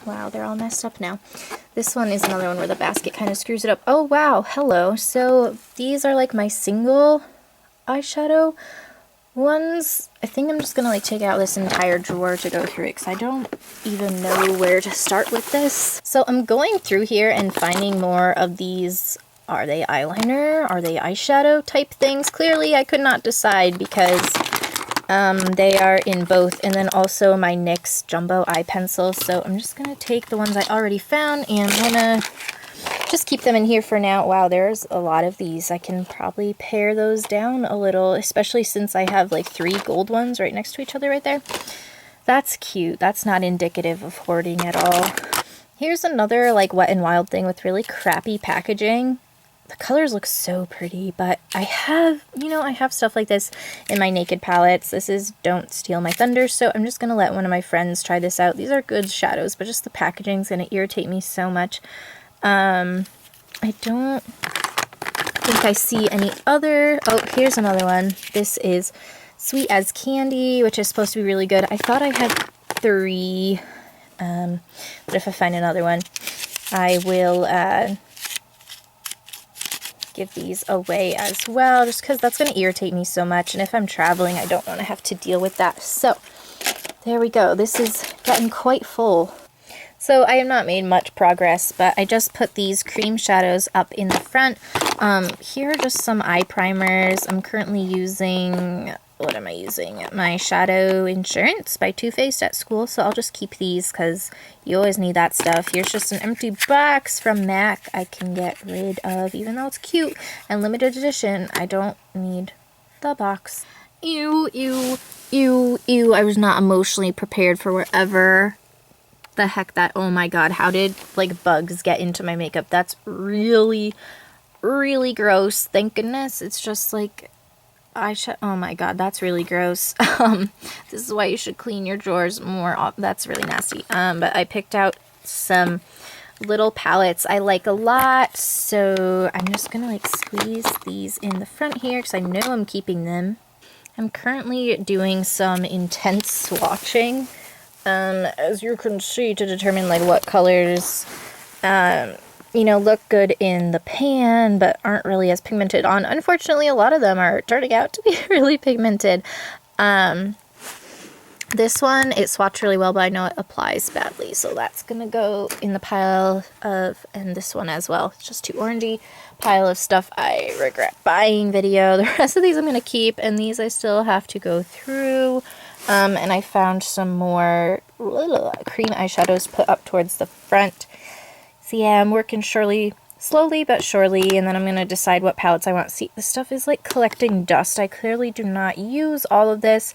Wow, they're all messed up now. This one is another one where the basket kind of screws it up. Oh wow, hello. So these are like my single eyeshadow ones. I think I'm just gonna like take out this entire drawer to go through it because I don't even know where to start with this. So I'm going through here and finding more of these. Are they eyeliner? Are they eyeshadow type things? Clearly I could not decide because they are in both, and then also my NYX jumbo eye pencils. So I'm just gonna take the ones I already found and I'm gonna just keep them in here for now. Wow, there's a lot of these. I can probably pare those down a little, especially since I have like 3 gold ones right next to each other right there. That's cute. That's not indicative of hoarding at all. Here's another like Wet n Wild thing with really crappy packaging. The colors look so pretty, but I have, you know, I have stuff like this in my Naked palettes. This is Don't Steal My Thunder, so I'm just going to let one of my friends try this out. These are good shadows, but just the packaging's going to irritate me so much. I don't think I see any other. Oh, here's another one. This is Sweet as Candy, which is supposed to be really good. I thought I had 3, but if I find another one, I will give these away as well, just because that's going to irritate me so much, and if I'm traveling I don't want to have to deal with that. So there we go. This is getting quite full. So I have not made much progress, but I just put these cream shadows up in the front. Here are just some eye primers. I'm currently using, what am I using? My Shadow Insurance by Too Faced at school, so I'll just keep these because you always need that stuff. Here's just an empty box from Maxx I can get rid of, even though it's cute and limited edition. I don't need the box. Ew, ew, ew, ew. I was not emotionally prepared for wherever the heck that, oh my god, how did like bugs get into my makeup? That's really, really gross. Thank goodness it's just like eyeshadow. Oh my god, that's really gross. This is why you should clean your drawers more. That's really nasty. But I picked out some little palettes I like a lot, so I'm just gonna like squeeze these in the front here because I know I'm keeping them. I'm currently doing some intense swatching, as you can see, to determine like what colors you know, look good in the pan but aren't really as pigmented on. Unfortunately, a lot of them are turning out to be really pigmented. This one, it swatched really well, but I know it applies badly, so that's gonna go in the pile of, and this one as well. It's just too orangey. Pile of stuff I regret buying video. The rest of these I'm gonna keep, and these I still have to go through. And I found some more cream eyeshadows put up towards the front. So yeah, I'm working slowly but surely, and then I'm going to decide what palettes I want. See, this stuff is like collecting dust. I clearly do not use all of this.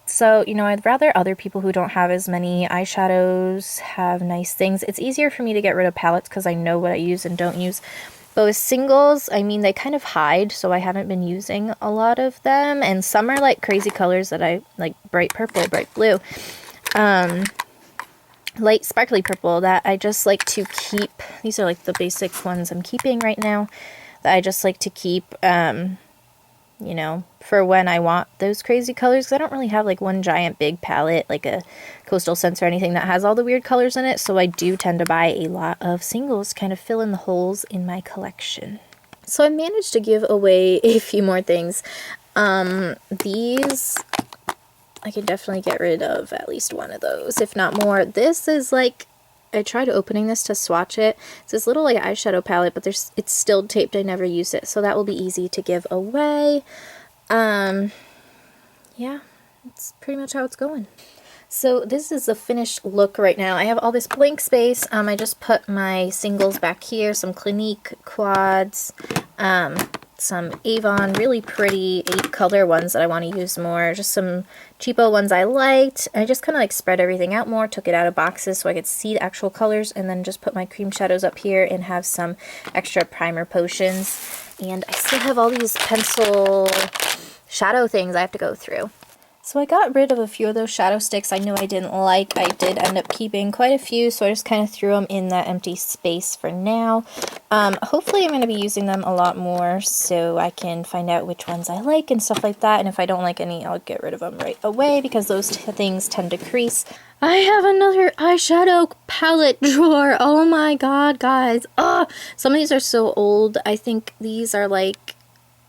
So, you know, I'd rather other people who don't have as many eyeshadows have nice things. It's easier for me to get rid of palettes because I know what I use and don't use. But with singles, I mean, they kind of hide, so I haven't been using a lot of them. And some are like crazy colors that I like, bright purple, bright blue, light sparkly purple, that I just like to keep. These are like the basic ones I'm keeping right now that I just like to keep, you know, for when I want those crazy colors. Because I don't really have like one giant big palette, like a Coastal Scents or anything that has all the weird colors in it. So I do tend to buy a lot of singles to kind of fill in the holes in my collection. So I managed to give away a few more things. These, I could definitely get rid of at least one of those, if not more. This is like, I tried opening this to swatch it. It's this little like eyeshadow palette, but it's still taped. I never use it, so that will be easy to give away. Yeah, that's pretty much how it's going. So this is the finished look right now. I have all this blank space. I just put my singles back here, some Clinique quads, some Avon, really pretty 8-color ones that I want to use more, just some cheapo ones I liked. I just kind of like spread everything out more, took it out of boxes so I could see the actual colors, and then just put my cream shadows up here and have some extra primer potions. And I still have all these pencil shadow things I have to go through. So I got rid of a few of those shadow sticks I knew I didn't like. I did end up keeping quite a few, so I just kind of threw them in that empty space for now. Hopefully I'm going to be using them a lot more so I can find out which ones I like and stuff like that. And if I don't like any, I'll get rid of them right away because those things tend to crease. I have another eyeshadow palette drawer. Oh my god, guys. Some of these are so old. I think these are like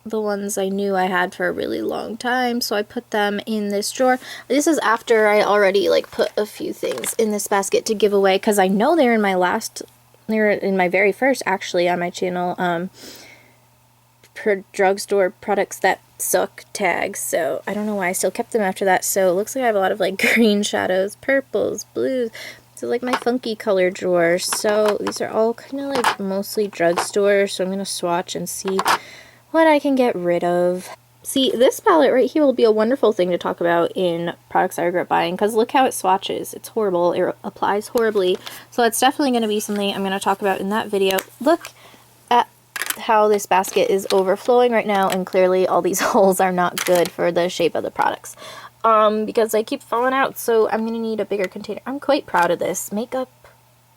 the ones I knew I had for a really long time, so I put them in this drawer. This is after I already like put a few things in this basket to give away, because I know they're in my very first, actually, on my channel, drugstore products that suck tags, so I don't know why I still kept them after that. So it looks like I have a lot of like green shadows, purples, blues. So like my funky color drawer. So these are all kind of like mostly drugstore, so I'm gonna swatch and see what I can get rid of. See, this palette right here will be a wonderful thing to talk about in products I regret buying, because look how it swatches. It's horrible. It applies horribly. So it's definitely going to be something I'm going to talk about in that video. Look at how this basket is overflowing right now, and clearly all these holes are not good for the shape of the products. Because they keep falling out, so I'm going to need a bigger container. I'm quite proud of this. Makeup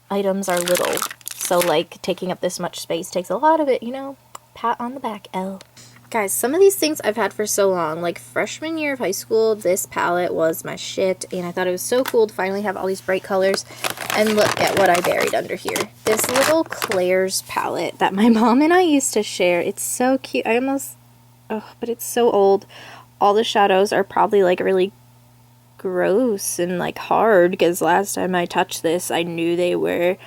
items are little, so like taking up this much space takes a lot of it, you know? Pat on the back, Elle. Guys, some of these things I've had for so long. Like freshman year of high school, this palette was my shit, and I thought it was so cool to finally have all these bright colors. And look at what I buried under here. This little Claire's palette that my mom and I used to share. It's so cute. But it's so old. All the shadows are probably like really gross and like hard, because last time I touched this, I knew they were,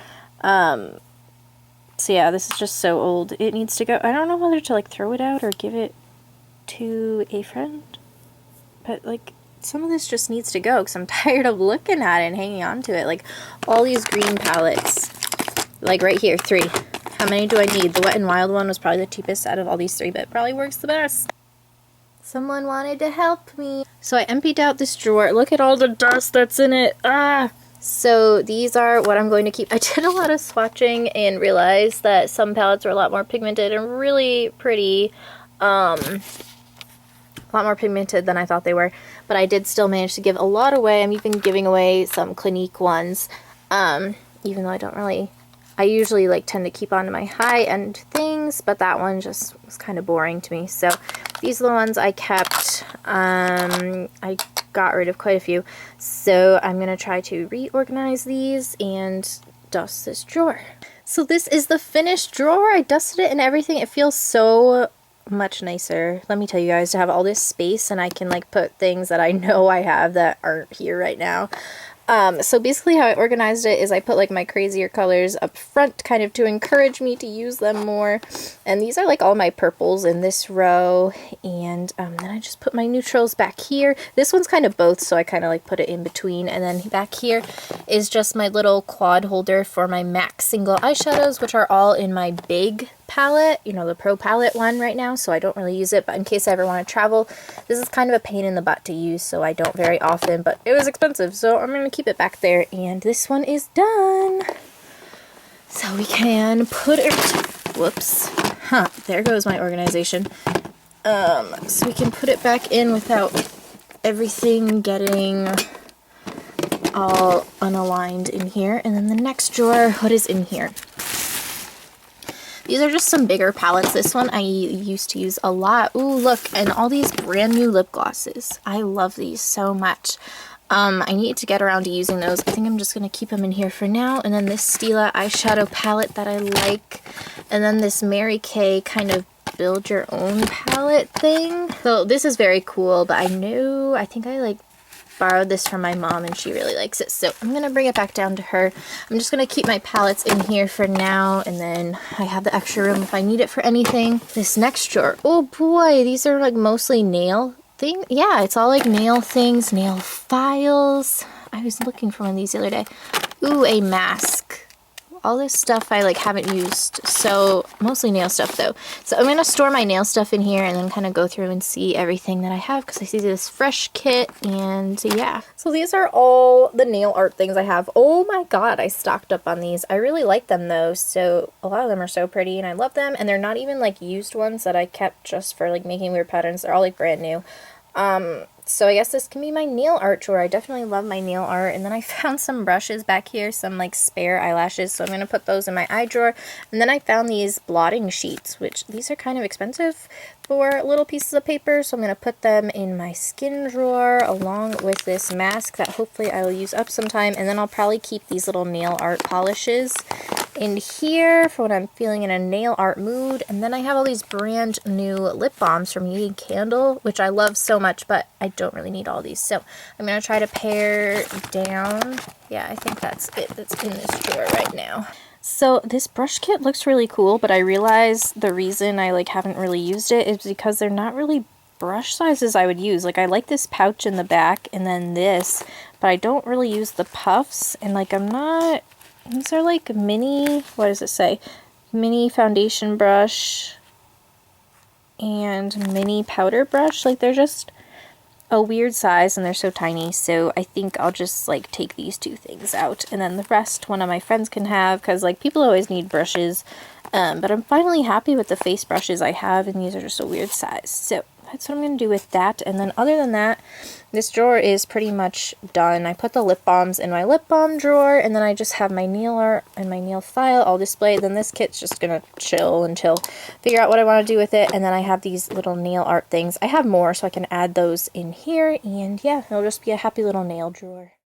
so yeah, this is just so old. It needs to go. I don't know whether to like throw it out or give it to a friend. But like some of this just needs to go, because I'm tired of looking at it and hanging on to it. Like all these green palettes. Like right here, 3. How many do I need? The Wet n Wild one was probably the cheapest out of all these 3, but it probably works the best. Someone wanted to help me. So I emptied out this drawer. Look at all the dust that's in it. So these are what I'm going to keep. I did a lot of swatching and realized that some palettes are a lot more pigmented and really pretty. A lot more pigmented than I thought they were. But I did still manage to give a lot away. I'm even giving away some Clinique ones. Even though I usually like tend to keep on to my high-end things, but that one just was kind of boring to me. So these are the ones I kept. I got rid of quite a few, so I'm gonna try to reorganize these and dust this drawer. So this is the finished drawer. I dusted it and everything. It feels so much nicer, let me tell you guys, to have all this space, and I can like put things that I know I have that aren't here right now. So basically how I organized it is I put like my crazier colors up front, kind of to encourage me to use them more. And these are like all my purples in this row. And then I just put my neutrals back here. This one's kind of both, so I kind of like put it in between. And then back here is just my little quad holder for my Maxx single eyeshadows, which are all in my big palette, you know, the Pro palette one right now, so I don't really use it, but in case I ever want to travel, this is kind of a pain in the butt to use, so I don't very often, but it was expensive, so I'm going to keep it back there. And this one is done, so we can put it, whoops, there goes my organization. So we can put it back in without everything getting all unaligned in here. And then the next drawer, what is in here? These are just some bigger palettes. This one I used to use a lot. Ooh, look, and all these brand new lip glosses. I love these so much. I need to get around to using those. I think I'm just going to keep them in here for now. And then this Stila eyeshadow palette that I like. And then this Mary Kay kind of build your own palette thing. So this is very cool, but I think I like borrowed this from my mom and she really likes it, so I'm gonna bring it back down to her. I'm just gonna keep my palettes in here for now, and then I have the extra room if I need it for anything. This next drawer, oh boy, these are like mostly nail thing. Yeah, it's all like nail things, nail files. I was looking for one of these the other day. Ooh, a mask. All this stuff I like haven't used, so mostly nail stuff though. So I'm gonna store my nail stuff in here and then kind of go through and see everything that I have, because I see this fresh kit, and yeah. So these are all the nail art things I have. Oh my god, I stocked up on these. I really like them though, so a lot of them are so pretty and I love them, and they're not even like used ones that I kept just for like making weird patterns. They're all like brand new. So I guess this can be my nail art drawer. I definitely love my nail art. And then I found some brushes back here, some like spare eyelashes. So I'm going to put those in my eye drawer. And then I found these blotting sheets, which these are kind of expensive for little pieces of paper. So I'm going to put them in my skin drawer along with this mask that hopefully I will use up sometime. And then I'll probably keep these little nail art polishes in here for when I'm feeling in a nail art mood. And then I have all these brand new lip balms from Yankee Candle, which I love so much, but I don't really need all these. So I'm going to try to pare down. Yeah, I think that's it that's in this drawer right now. So this brush kit looks really cool, but I realize the reason I like haven't really used it is because they're not really brush sizes I would use. Like I like this pouch in the back and then this, but I don't really use the puffs, and like I'm not, these are like mini, what does it say? Mini foundation brush and mini powder brush. Like they're just a weird size and they're so tiny, so I think I'll just like take these two things out, and then the rest one of my friends can have, because like people always need brushes, but I'm finally happy with the face brushes I have, and these are just a weird size. So that's what I'm going to do with that. And then other than that, this drawer is pretty much done. I put the lip balms in my lip balm drawer, and then I just have my nail art and my nail file all displayed. Then this kit's just going to chill until figure out what I want to do with it. And then I have these little nail art things. I have more, so I can add those in here. And yeah, it'll just be a happy little nail drawer.